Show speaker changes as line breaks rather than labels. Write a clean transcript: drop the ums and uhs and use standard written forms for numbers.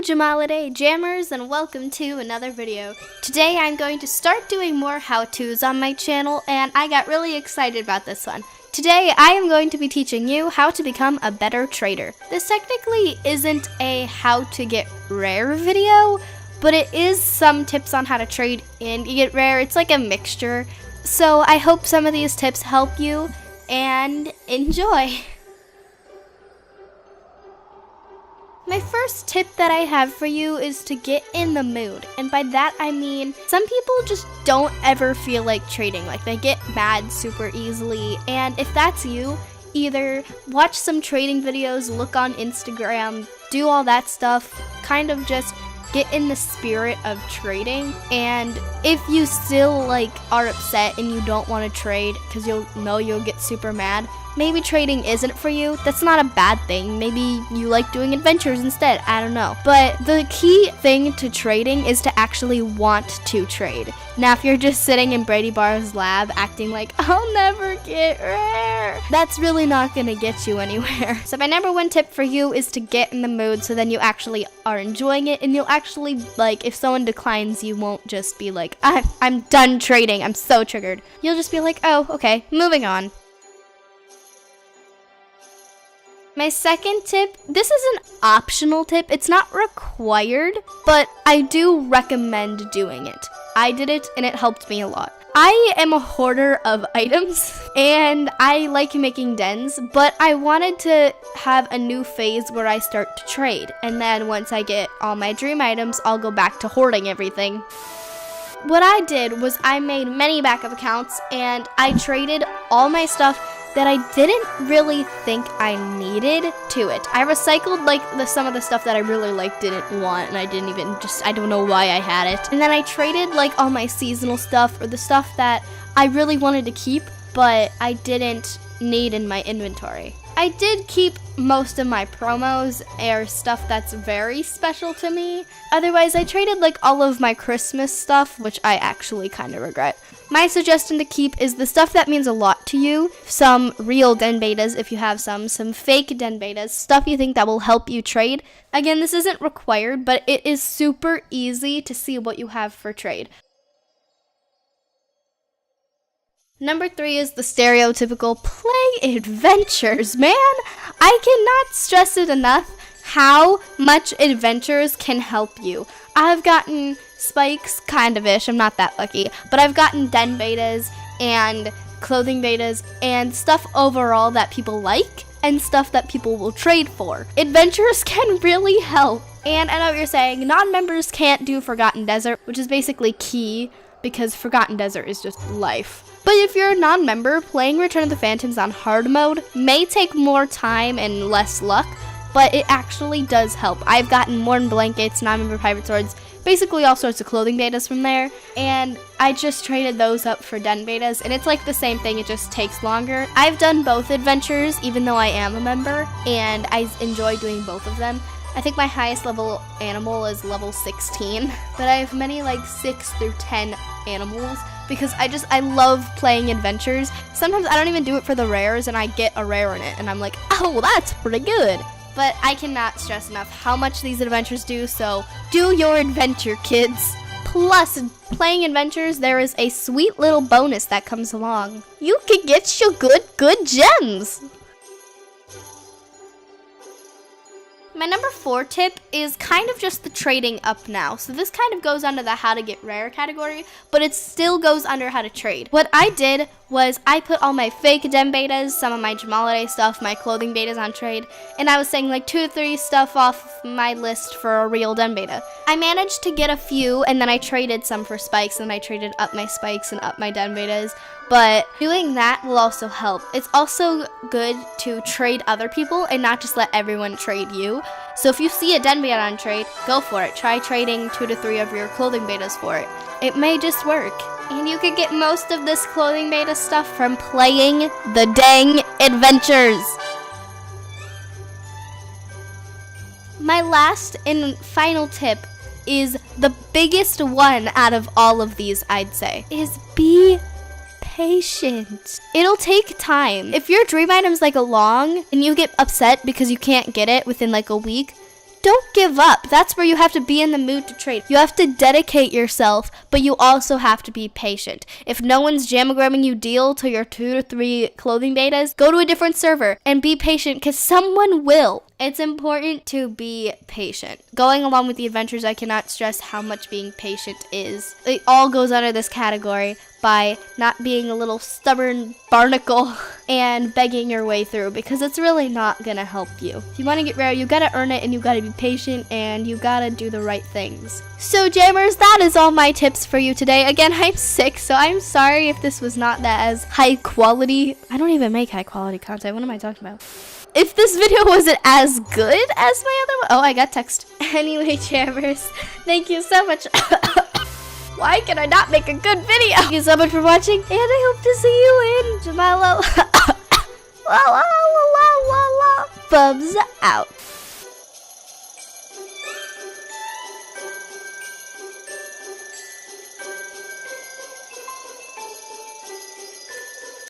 Hello Jamaliday Jammers and welcome to another video. Today I'm going to start doing more how-tos on my channel and I got really excited about this one. Today I am going to be teaching you how to become a better trader. This technically isn't a how to get rare video, but it is some tips on how to trade and get rare. It's like a mixture. So I hope some of these tips help you and enjoy. My first tip that I have for you is to get in the mood. And by that I mean, some people just don't ever feel like trading. Like they get mad super easily. And if that's you, either watch some trading videos, look on Instagram, do all that stuff, kind of just get in the spirit of trading. And if you still are upset and you don't want to trade because you'll get super mad, maybe trading isn't for you. That's not a bad thing. Maybe you like doing adventures instead. I don't know. But the key thing to trading is to actually want to trade. Now, if you're just sitting in Brady Barr's lab acting like, I'll never get rare, that's really not going to get you anywhere. So my number one tip for you is to get in the mood so then you actually are enjoying it and you'll actually, if someone declines, you won't just be like, I'm done trading. I'm so triggered. You'll just be like, oh, okay, moving on. My second tip, this is an optional tip. It's not required, but I do recommend doing it. I did it and it helped me a lot. I am a hoarder of items and I like making dens, but I wanted to have a new phase where I start to trade. And then once I get all my dream items, I'll go back to hoarding everything. What I did was I made many backup accounts and I traded all my stuff that I didn't really think I needed to it. I recycled some of the stuff that I really didn't want and I don't know why I had it. And then I traded all my seasonal stuff or the stuff that I really wanted to keep but I didn't need in my inventory. I did keep most of my promos or stuff that's very special to me. Otherwise, I traded all of my Christmas stuff, which I actually kind of regret. My suggestion to keep is the stuff that means a lot to you. Some real den betas if you have some fake den betas, stuff you think that will help you trade. Again, this isn't required, but it is super easy to see what you have for trade. Number 3 is the stereotypical play adventures. Man, I cannot stress it enough how much adventures can help you. I've gotten spikes, kind of ish, I'm not that lucky, but I've gotten den betas and clothing betas and stuff overall that people like and stuff that people will trade for. Adventures can really help. And I know what you're saying, non-members can't do Forgotten Desert, which is basically key because Forgotten Desert is just life. But if you're a non-member, playing Return of the Phantoms on hard mode may take more time and less luck, but it actually does help. I've gotten Morn Blankets, non-member Pirate Swords, basically all sorts of clothing betas from there, and I just traded those up for den betas, and it's the same thing, it just takes longer. I've done both adventures, even though I am a member, and I enjoy doing both of them. I think my highest level animal is level 16, but I have many 6 through 10 animals because I love playing adventures. Sometimes I don't even do it for the rares and I get a rare in it and I'm like, oh, that's pretty good. But I cannot stress enough how much these adventures do, so do your adventure, kids. Plus, playing adventures, there is a sweet little bonus that comes along. You can get your good gems. My number 4 tip is kind of just the trading up now. So this kind of goes under the how to get rare category, but it still goes under how to trade. What I did was I put all my fake den betas, some of my Jamaliday stuff, my clothing betas on trade, and I was saying 2 to 3 stuff off my list for a real den beta. I managed to get a few, and then I traded some for spikes, and I traded up my spikes and up my den betas. But doing that will also help. It's also good to trade other people and not just let everyone trade you. So if you see a den beta on trade, go for it. Try trading 2 to 3 of your clothing betas for it. It may just work. And you could get most of this clothing beta stuff from playing the dang adventures. My last and final tip is the biggest one out of all of these, I'd say, is be patient. It'll take time. If your dream item's like a long and you get upset because you can't get it within like a week, don't give up. That's where you have to be in the mood to trade. You have to dedicate yourself, but you also have to be patient. If no one's jamagramming you deal to your 2 to 3 clothing betas, go to a different server and be patient because someone will. It's important to be patient. Going along with the adventures, I cannot stress how much being patient is. It all goes under this category by not being a little stubborn barnacle and begging your way through, because it's really not gonna help you. If you want to get rare, you gotta earn it and you gotta be patient and you gotta do the right things. So jammers, that is all my tips for you today. Again, I'm sick, so I'm sorry if this was not that as high quality. I don't even make high quality content. What am I talking about? If this video wasn't as good as my other one. Oh, I got text. Anyway, jammers, thank you so much. Why can I not make a good video? Thank you so much for watching, and I hope to see you in tomorrow. BUBS out.